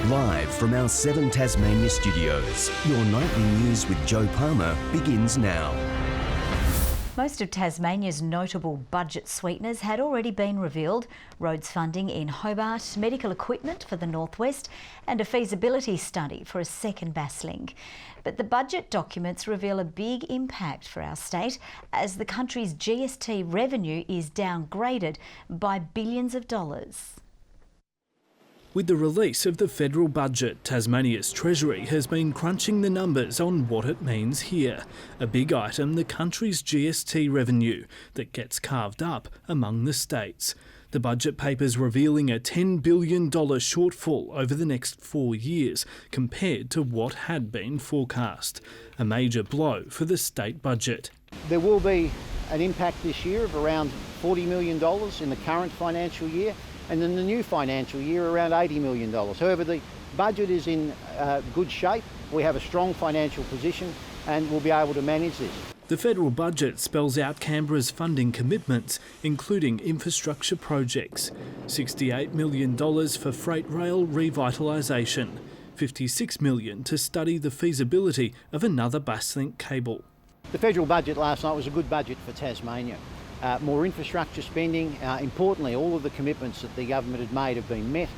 Live from our 7 Tasmania studios, your nightly news with Joe Palmer begins now. Most of Tasmania's notable budget sweeteners had already been revealed. Roads funding in Hobart, medical equipment for the northwest and a feasibility study for a second Basslink. But the budget documents reveal a big impact for our state as the country's GST revenue is downgraded by billions of dollars. With the release of the federal budget, Tasmania's Treasury has been crunching the numbers on what it means here. A big item, the country's GST revenue, that gets carved up among the states. The budget papers revealing a $10 billion shortfall over the next 4 years compared to what had been forecast. A major blow for the state budget. There will be an impact this year of around $40 million in the current financial year, and in the new financial year around $80 million. However, the budget is in good shape. We have a strong financial position and we'll be able to manage this. The federal budget spells out Canberra's funding commitments, including infrastructure projects. $68 million for freight rail revitalisation, $56 million to study the feasibility of another Basslink cable. The federal budget last night was a good budget for Tasmania. More infrastructure spending. Importantly, all of the commitments that the government had made have been met.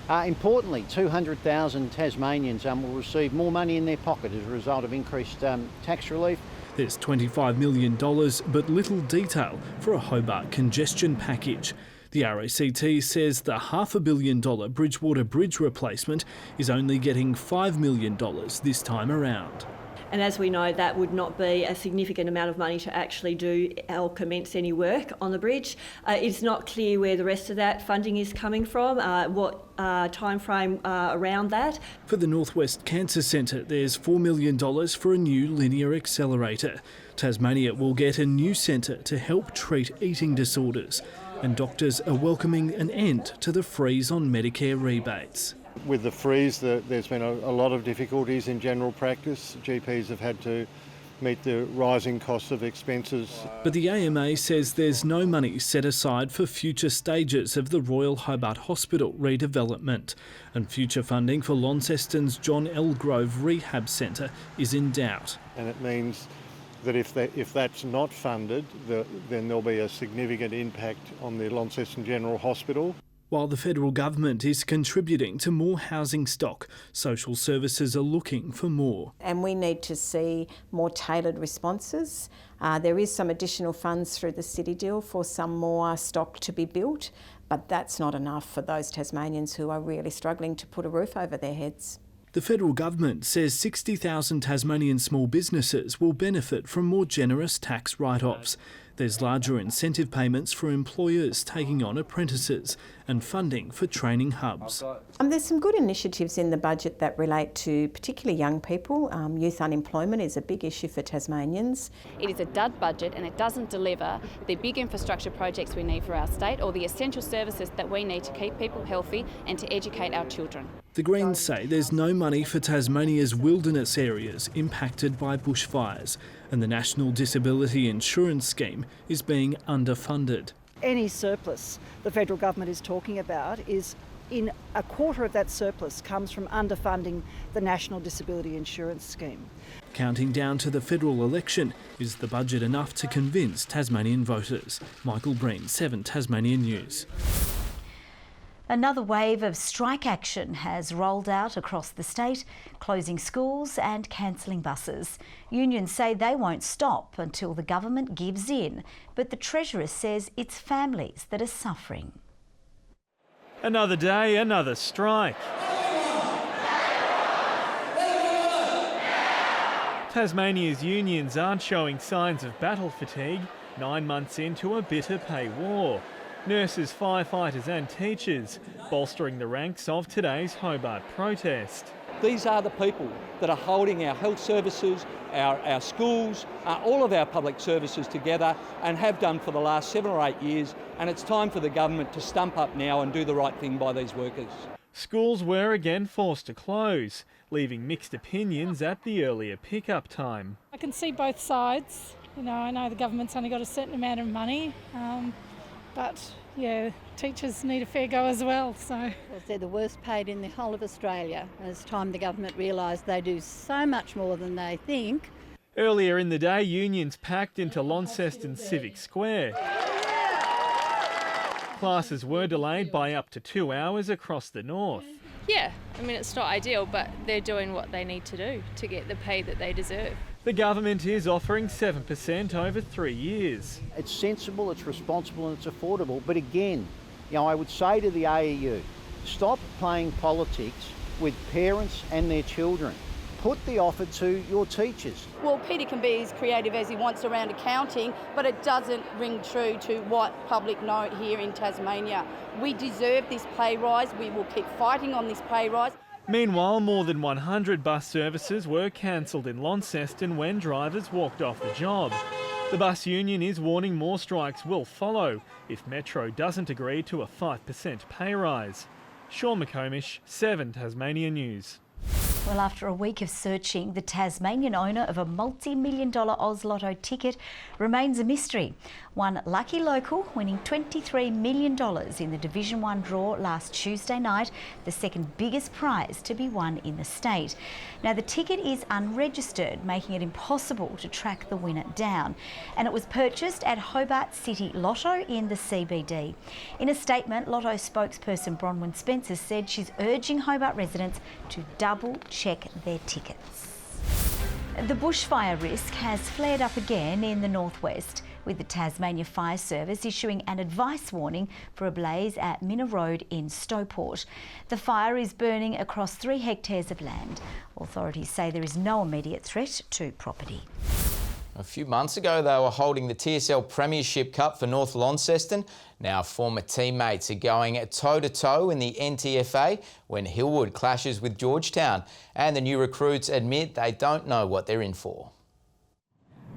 Importantly, 200,000 Tasmanians will receive more money in their pocket as a result of increased tax relief. There's $25 million, but little detail for a Hobart congestion package. The RACT says the $500 million Bridgewater Bridge replacement is only getting $5 million this time around. And as we know, that would not be a significant amount of money to actually do or commence any work on the bridge. It's not clear where the rest of that funding is coming from, what time frame around that. For the Northwest Cancer Centre, there's $4 million for a new linear accelerator. Tasmania will get a new centre to help treat eating disorders. And doctors are welcoming an end to the freeze on Medicare rebates. With the freeze, there's been a lot of difficulties in general practice. GPs have had to meet the rising costs of expenses. But the AMA says there's no money set aside for future stages of the Royal Hobart Hospital redevelopment. And future funding for Launceston's John L. Grove Rehab Centre is in doubt. And it means that if that's not funded, then there'll be a significant impact on the Launceston General Hospital. While the federal government is contributing to more housing stock, social services are looking for more. And we need to see more tailored responses. There is some additional funds through the city deal for some more stock to be built, but that's not enough for those Tasmanians who are really struggling to put a roof over their heads. The federal government says 60,000 Tasmanian small businesses will benefit from more generous tax write-offs. There's larger incentive payments for employers taking on apprentices and funding for training hubs. There's some good initiatives in the budget that relate to particularly young people. Youth unemployment is a big issue for Tasmanians. It is a dud budget and it doesn't deliver the big infrastructure projects we need for our state or the essential services that we need to keep people healthy and to educate our children. The Greens say there's no money for Tasmania's wilderness areas impacted by bushfires, and the National Disability Insurance Scheme is being underfunded. Any surplus the federal government is talking about is in a quarter of that surplus comes from underfunding the National Disability Insurance Scheme. Counting down to the federal election, is the budget enough to convince Tasmanian voters? Michael Breen, 7 Tasmanian News. Another wave of strike action has rolled out across the state, closing schools and cancelling buses. Unions say they won't stop until the government gives in, but the Treasurer says it's families that are suffering. Another day, another strike. Tasmania's unions aren't showing signs of battle fatigue, 9 months into a bitter pay war. Nurses, firefighters and teachers bolstering the ranks of today's Hobart protest. These are the people that are holding our health services, our schools, all of our public services together and have done for the last 7 or 8 years, and it's time for the government to stump up now and do the right thing by these workers. Schools were again forced to close, leaving mixed opinions at the earlier pick-up time. I can see both sides. I know the government's only got a certain amount of money. but yeah, teachers need a fair go as well. So they're the worst paid in the whole of Australia. It's time the government realised they do so much more than they think. Earlier in the day, unions packed into Launceston Civic Square. Classes were delayed by up to 2 hours across the north. Yeah, I mean, it's not ideal, but they're doing what they need to do to get the pay that they deserve. The government is offering 7% over 3 years. It's sensible, it's responsible and it's affordable. But again, I would say to the AEU, stop playing politics with parents and their children. Put the offer to your teachers. Well, Peter can be as creative as he wants around accounting, but it doesn't ring true to what public know here in Tasmania. We deserve this pay rise. We will keep fighting on this pay rise. Meanwhile, more than 100 bus services were cancelled in Launceston when drivers walked off the job. The bus union is warning more strikes will follow if Metro doesn't agree to a 5% pay rise. Sean McComish, 7 Tasmania News. Well, after a week of searching, the Tasmanian owner of a multi-million-dollar Oz Lotto ticket remains a mystery. One lucky local winning $23 million in the Division 1 draw last Tuesday night, the second biggest prize to be won in the state. Now, the ticket is unregistered, making it impossible to track the winner down. And it was purchased at Hobart City Lotto in the CBD. In a statement, Lotto spokesperson Bronwyn Spencer said she's urging Hobart residents to double-check their tickets. The bushfire risk has flared up again in the northwest, with the Tasmania Fire Service issuing an advice warning for a blaze at Minna Road in Stowport. The fire is burning across 3 hectares of land. Authorities say there is no immediate threat to property. A few months ago, they were holding the TSL Premiership Cup for North Launceston. Now, former teammates are going toe-to-toe in the NTFA when Hillwood clashes with Georgetown. And the new recruits admit they don't know what they're in for.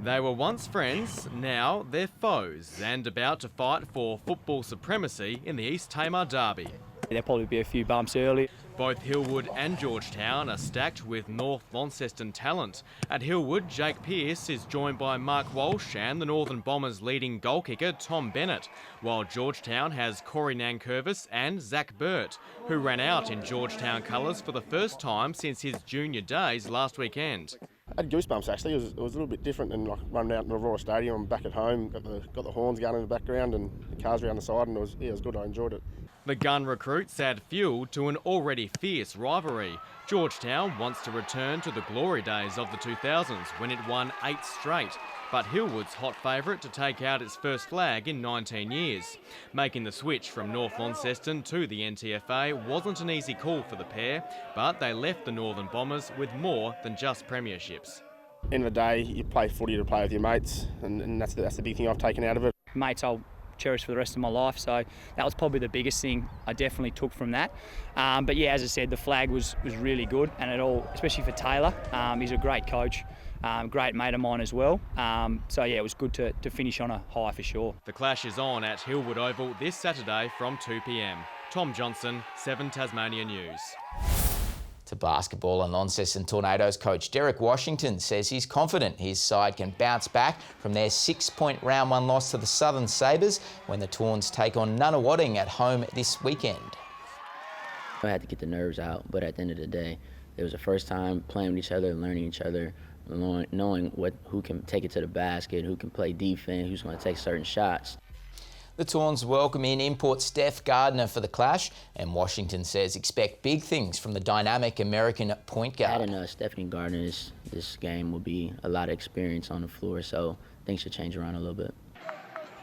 They were once friends, now they're foes, and about to fight for football supremacy in the East Tamar Derby. There'll probably be a few bumps early. Both Hillwood and Georgetown are stacked with North Launceston talent. At Hillwood, Jake Pearce is joined by Mark Walsh and the Northern Bombers' leading goal kicker Tom Bennett, while Georgetown has Corey Nankervis and Zach Burt, who ran out in Georgetown colours for the first time since his junior days last weekend. I had goosebumps actually. It was a little bit different than like running out in Aurora Stadium. I'm back at home, got the horns going in the background and the cars around the side, and it was good. I enjoyed it. The gun recruits add fuel to an already fierce rivalry. Georgetown wants to return to the glory days of the 2000s when it won 8 straight, but Hillwood's hot favourite to take out its first flag in 19 years. Making the switch from North Launceston to the NTFA wasn't an easy call for the pair, but they left the Northern Bombers with more than just premierships. End of the day, you play footy to play with your mates, and that's the big thing I've taken out of it. Mates I'll cherish for the rest of my life, so that was probably the biggest thing I definitely took from that. But yeah, as I said, the flag was really good, and it all, especially for Taylor, he's a great coach, great mate of mine as well. So yeah, it was good to finish on a high for sure. The clash is on at Hillwood Oval this Saturday from 2 p.m. Tom Johnson, 7 Tasmania News. To basketball, and Launceston Tornadoes coach Derek Washington says he's confident his side can bounce back from their 6-point round 1 loss to the Southern Sabres when the Tawns take on Nunawading at home this weekend. I had to get the nerves out, but at the end of the day, it was the first time playing with each other, learning each other, knowing who can take it to the basket, who can play defense, who's going to take certain shots. The Tawns welcome in import Steph Gardner for the clash, and Washington says expect big things from the dynamic American point guard. Adding Stephanie Gardner this game will be a lot of experience on the floor, so things should change around a little bit.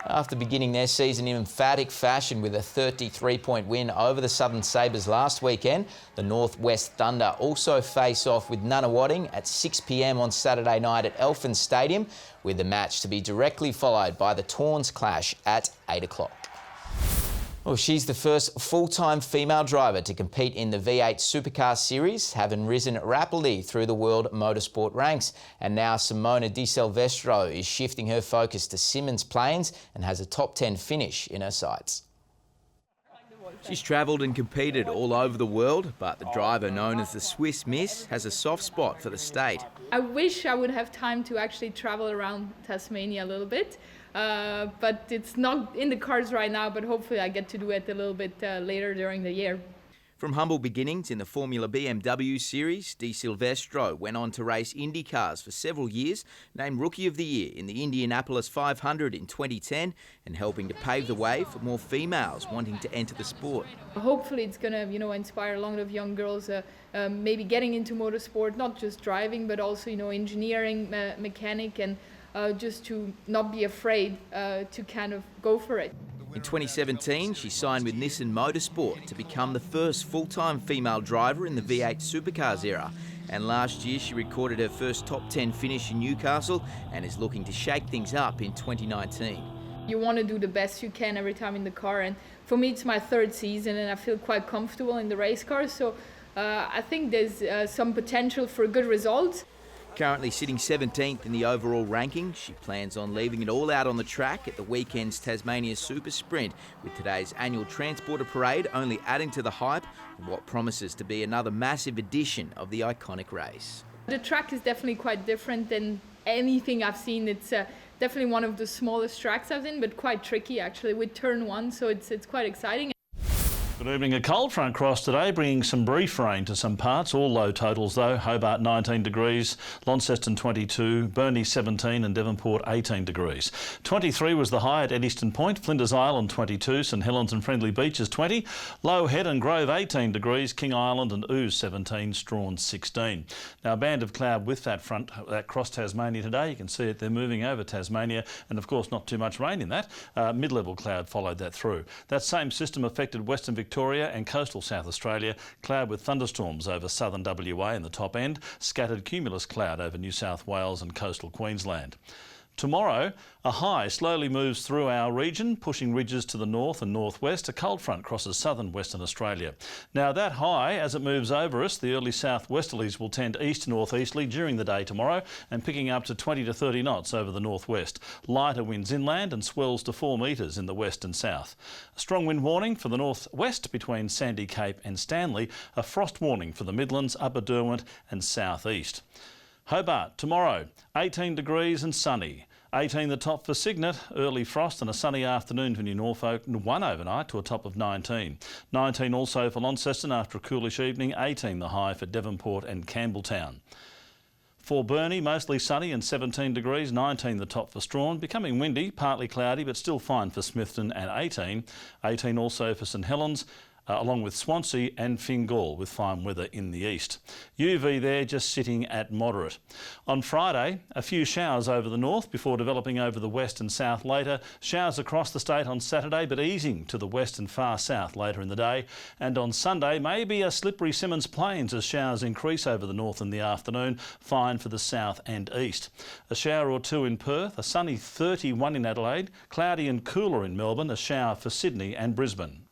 After beginning their season in emphatic fashion with a 33-point win over the Southern Sabres last weekend, the Northwest Thunder also face off with Nunawading at 6 p.m. on Saturday night at Elfin Stadium, with the match to be directly followed by the Tawns clash at 8 o'clock. Well, she's the first full-time female driver to compete in the V8 Supercar Series, having risen rapidly through the world motorsport ranks. And now Simona Di Silvestro is shifting her focus to Simmons Plains and has a top 10 finish in her sights. She's travelled and competed all over the world, but the driver known as the Swiss Miss has a soft spot for the state. I wish I would have time to actually travel around Tasmania a little bit. but it's not in the cards right now, but hopefully I get to do it a little bit later during the year. From humble beginnings in the Formula BMW Series, Di Silvestro went on to race Indy cars for several years, named Rookie of the Year in the Indianapolis 500 in 2010, and helping to pave the way for more females wanting to enter the sport. Hopefully it's going to, inspire a lot of young girls maybe getting into motorsport, not just driving, but also, engineering, mechanic, and just to not be afraid to kind of go for it. In 2017, she signed with Nissan Motorsport to become the first full-time female driver in the V8 supercars era. And last year, she recorded her first top 10 finish in Newcastle and is looking to shake things up in 2019. You want to do the best you can every time in the car, and for me it's my third season and I feel quite comfortable in the race car, so I think there's some potential for good results. Currently sitting 17th in the overall ranking, she plans on leaving it all out on the track at the weekend's Tasmania Super Sprint, with today's annual Transporter Parade only adding to the hype of what promises to be another massive edition of the iconic race. The track is definitely quite different than anything I've seen. It's definitely one of the smallest tracks I've seen, but quite tricky actually with turn one, so it's quite exciting. Good evening. A cold front crossed today, bringing some brief rain to some parts. All low totals though. Hobart 19 degrees, Launceston 22, Burnie 17 and Devonport 18 degrees. 23 was the high at Eddystone Point, Flinders Island 22, St Helens and Friendly Beaches 20, Low Head and Grove 18 degrees, King Island and Ouse 17, Strawn 16. Now a band of cloud with that front that crossed Tasmania today. You can see it, they're moving over Tasmania, and of course not too much rain in that. Mid-level cloud followed that through. That same system affected Western Victoria and coastal South Australia, cloud with thunderstorms over southern WA in the top end, scattered cumulus cloud over New South Wales and coastal Queensland. Tomorrow, a high slowly moves through our region, pushing ridges to the north and northwest. A cold front crosses southern Western Australia. Now that high, as it moves over us, the early southwesterlies will tend east to northeasterly during the day tomorrow and picking up to 20 to 30 knots over the northwest. Lighter winds inland and swells to 4 metres in the west and south. A strong wind warning for the northwest between Sandy Cape and Stanley. A frost warning for the Midlands, Upper Derwent and southeast. Hobart, tomorrow, 18 degrees and sunny. 18 the top for Cygnet, early frost and a sunny afternoon for New Norfolk, 1 overnight to a top of 19. 19 also for Launceston after a coolish evening, 18 the high for Devonport and Campbelltown. For Burnie, mostly sunny and 17 degrees, 19 the top for Strawn, becoming windy, partly cloudy but still fine for Smithton and 18. 18 also for St Helens, along with Swansea and Fingal with fine weather in the east. UV there just sitting at moderate. On Friday, a few showers over the north before developing over the west and south later. Showers across the state on Saturday but easing to the west and far south later in the day. And on Sunday, maybe a slippery Symmons Plains as showers increase over the north in the afternoon. Fine for the south and east. A shower or two in Perth, a sunny 31 in Adelaide, cloudy and cooler in Melbourne, a shower for Sydney and Brisbane.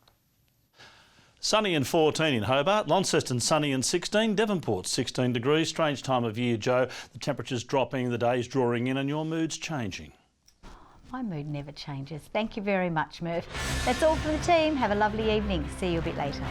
Sunny and 14 in Hobart, Launceston sunny and 16, Devonport 16 degrees. Strange time of year, Joe. The temperature's dropping, the day's drawing in and your mood's changing. My mood never changes. Thank you very much, Murph. That's all from the team. Have a lovely evening. See you a bit later.